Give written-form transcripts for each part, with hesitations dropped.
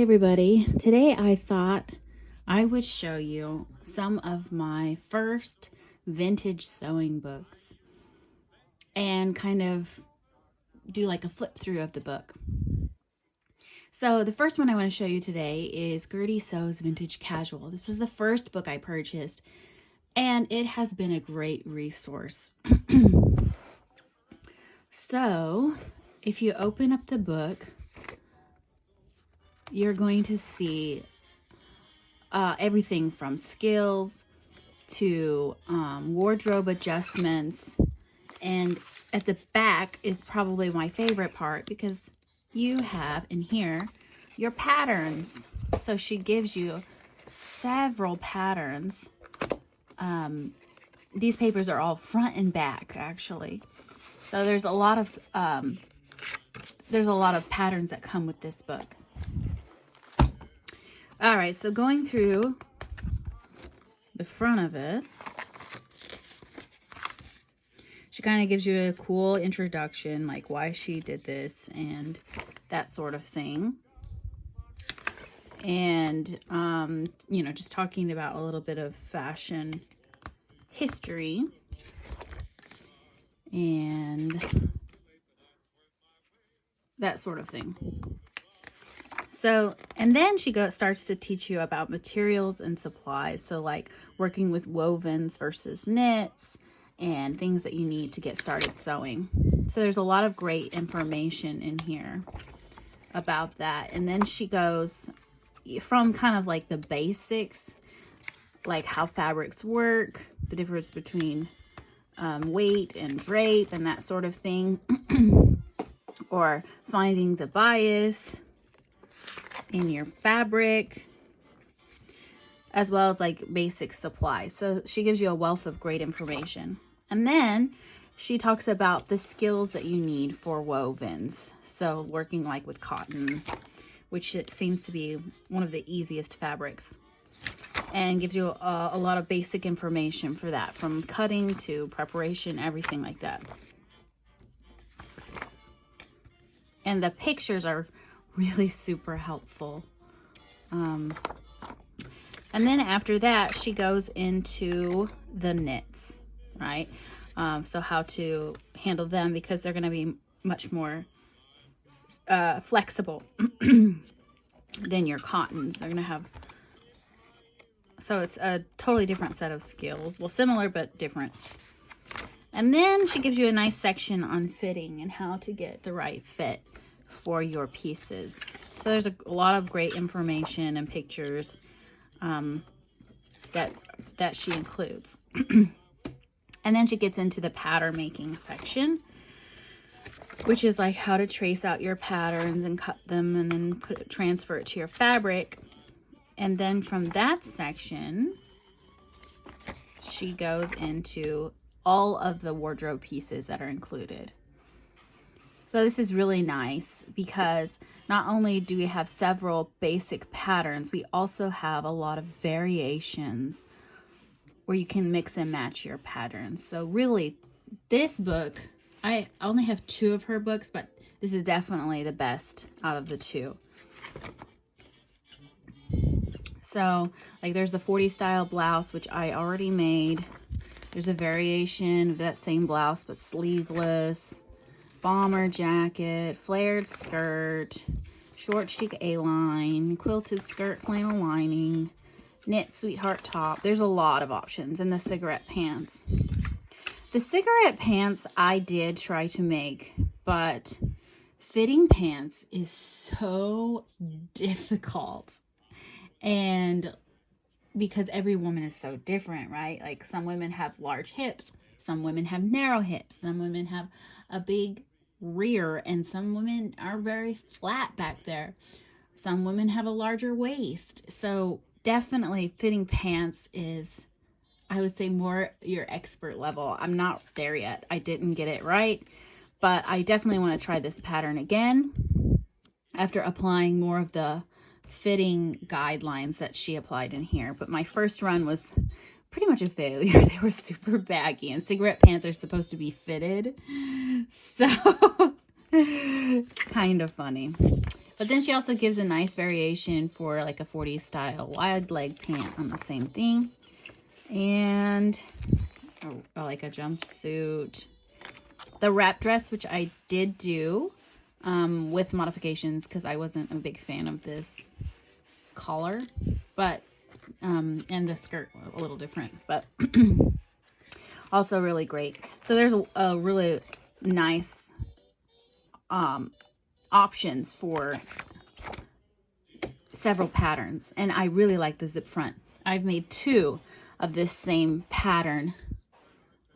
everybody. Today I thought I would show you some of my first vintage sewing books and kind of do like a flip through of the book. So the first one I want to show you today is Gertie Sews Vintage Casual. This was the first book I purchased and it has been a great resource. So if you open up the book, you're going to see everything from skills to wardrobe adjustments, and at the back is probably my favorite part because you have in here your patterns. So she gives you several patterns. These papers are all front and back actually, so there's a lot of patterns that come with this book. All right, so going through the front of it, she kind of gives you a cool introduction, like why she did this and that sort of thing. And, you know, just talking about a little bit of fashion history. And that sort of thing. So, and then she starts to teach you about materials and supplies. So like working with wovens versus knits and things that you need to get started sewing. So there's a lot of great information in here about that. And then she goes from kind of like the basics, like how fabrics work, the difference between weight and drape and that sort of thing, or finding the bias in your fabric, as well as like basic supplies. So she gives you a wealth of great information. And then she talks about the skills that you need for wovens. So working like with cotton, which it seems to be one of the easiest fabrics, and gives you a lot of basic information for that, from cutting to preparation, everything like that. And the pictures are really super helpful. And then after that, she goes into the knits, right? So how to handle them, because they're going to be much more flexible than your cottons. They're going to have, so it's a totally different set of skills. Well, similar, but different. And then she gives you a nice section on fitting and how to get the right fit for your pieces. So there's a lot of great information and pictures that she includes. And then she gets into the pattern making section, which is like how to trace out your patterns and cut them and then transfer it to your fabric. And then from that section, she goes into all of the wardrobe pieces that are included. So this is really nice because not only do we have several basic patterns, we also have a lot of variations where you can mix and match your patterns. So really, this book, I only have 2 of her books, but this is definitely the best out of the 2. So like there's the 40 style blouse, which I already made. There's a variation of that same blouse, but sleeveless. Bomber jacket, flared skirt, short chic A-line, quilted skirt, flannel lining, knit sweetheart top. There's a lot of options. And the cigarette pants. The cigarette pants I did try to make, but fitting pants is so difficult. And because every woman is so different, right? Like some women have large hips, some women have narrow hips, some women have a big rear, and some women are very flat back there. Some women have a larger waist. So definitely fitting pants is, I would say, more your expert level. I'm not there yet. I didn't get it right, but I definitely want to try this pattern again after applying more of the fitting guidelines that she applied in here. But my first run was pretty much a failure. They were super baggy, and cigarette pants are supposed to be fitted. So Kind of funny. But then she also gives a nice variation for like a 40s style wide leg pant on the same thing. And like a jumpsuit. The wrap dress, which I did do with modifications because I wasn't a big fan of this collar. But, and the skirt a little different. But also really great. So there's a really nice options for several patterns, and I really like the zip front. I've made 2 of this same pattern,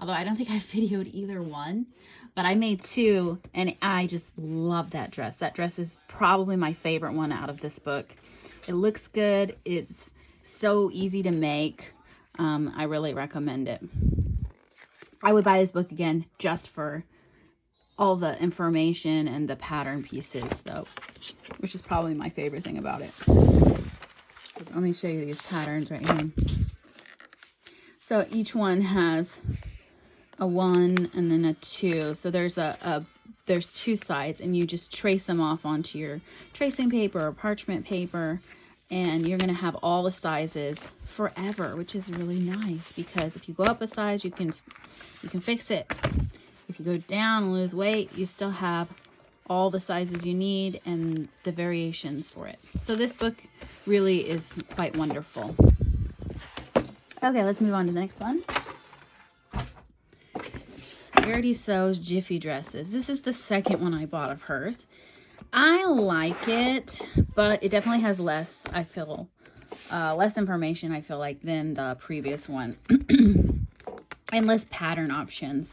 although I don't think I videoed either one, but I made 2 and I just love that dress. That dress is probably my favorite one out of this book. It looks good. It's so easy to make. I really recommend it. I would buy this book again just for all the information and the pattern pieces though, which is probably my favorite thing about it. Let me show you these patterns right here. So each one has a 1 and then a 2. So there's there's 2 sides, and you just trace them off onto your tracing paper or parchment paper, and you're going to have all the sizes forever, which is really nice because if you go up a size, you can fix it. If you go down and lose weight, you still have all the sizes you need and the variations for it. So this book really is quite wonderful. Okay, let's move on to the next one. Gertie sews Jiffy Dresses. This is the second one I bought of hers. I like it, but it definitely has less, I feel, less information, I feel like, than the previous one. And less pattern options.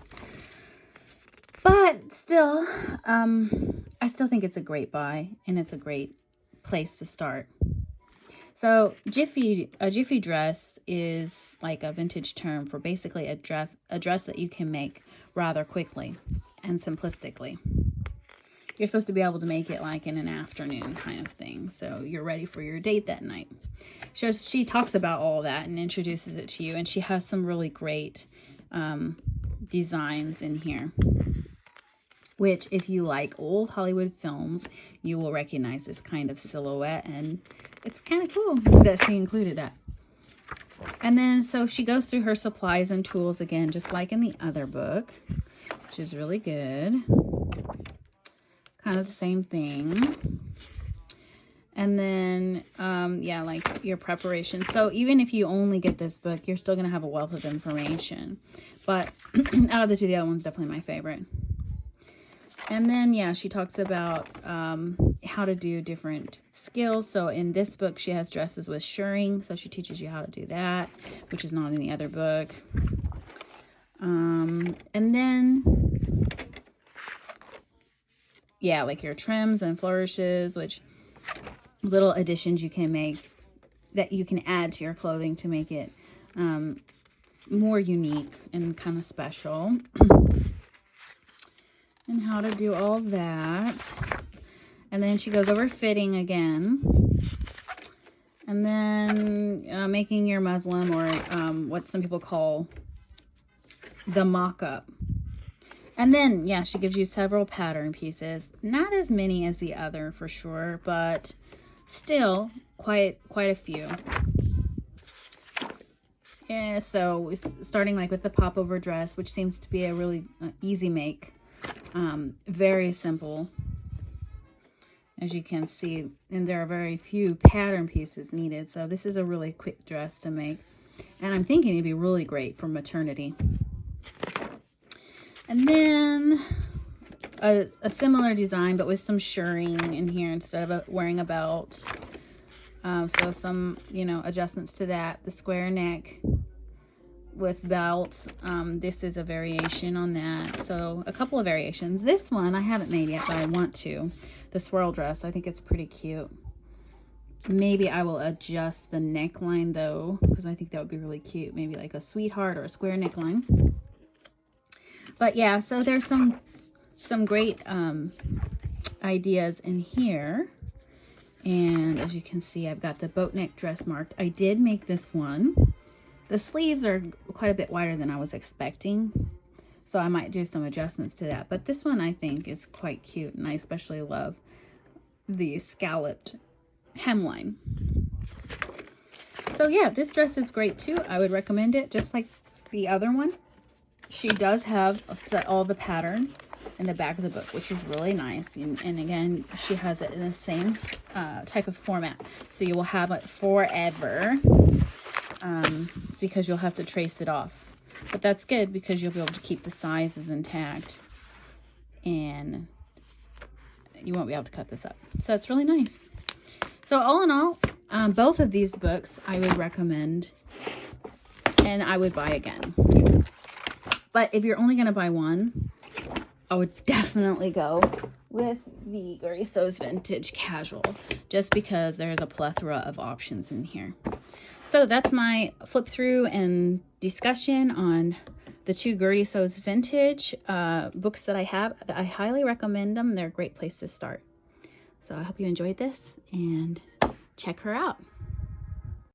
But still, I still think it's a great buy, and it's a great place to start. So a Jiffy dress is like a vintage term for basically a dress that you can make rather quickly and simplistically. You're supposed to be able to make it like in an afternoon kind of thing, so you're ready for your date that night. She talks about all that and introduces it to you, and she has some really great designs in here, which if you like old Hollywood films, you will recognize this kind of silhouette, and it's kind of cool that she included that. And then so she goes through her supplies and tools again, just like in the other book, which is really good. Kind of the same thing. And then yeah, like your preparation. So even if you only get this book, you're still going to have a wealth of information. But out of the 2, the other one's definitely my favorite. And then, yeah, she talks about how to do different skills. So in this book, she has dresses with shirring. So she teaches you how to do that, which is not in the other book. And then, yeah, like your trims and flourishes, which little additions you can make that you can add to your clothing to make it more unique and kind of special. And how to do all that. And then she goes over fitting again. And then making your muslin, or what some people call the mock-up. And then, yeah, she gives you several pattern pieces. Not as many as the other for sure, but still quite a few. Yeah, so starting like with the popover dress, which seems to be a really easy make. Very simple, as you can see, and there are very few pattern pieces needed, so this is a really quick dress to make, and I'm thinking it'd be really great for maternity. And then a similar design, but with some shirring in here instead of wearing a belt. So some, adjustments to that. The square neck with belts. This is a variation on that. So a couple of variations. This one I haven't made yet, but I want to. The swirl dress, I think it's pretty cute. Maybe I will adjust the neckline though, because I think that would be really cute. Maybe like a sweetheart or a square neckline. But yeah, so there's some great ideas in here. And as you can see, I've got the boat neck dress marked. I did make this one. The sleeves are quite a bit wider than I was expecting. So I might do some adjustments to that. But this one I think is quite cute, and I especially love the scalloped hemline. So yeah, this dress is great too. I would recommend it, just like the other one. She does have all the pattern in the back of the book, which is really nice. And again, she has it in the same type of format. So you will have it forever because you'll have to trace it off. But that's good because you'll be able to keep the sizes intact and you won't be able to cut this up. So it's really nice. So all in all, both of these books I would recommend and I would buy again. But if you're only going to buy one, I would definitely go with the Gertie Sews Vintage Casual, just because there's a plethora of options in here. So that's my flip through and discussion on the two Gertie Sews Vintage books that I have. I highly recommend them. They're a great place to start. So I hope you enjoyed this and check her out.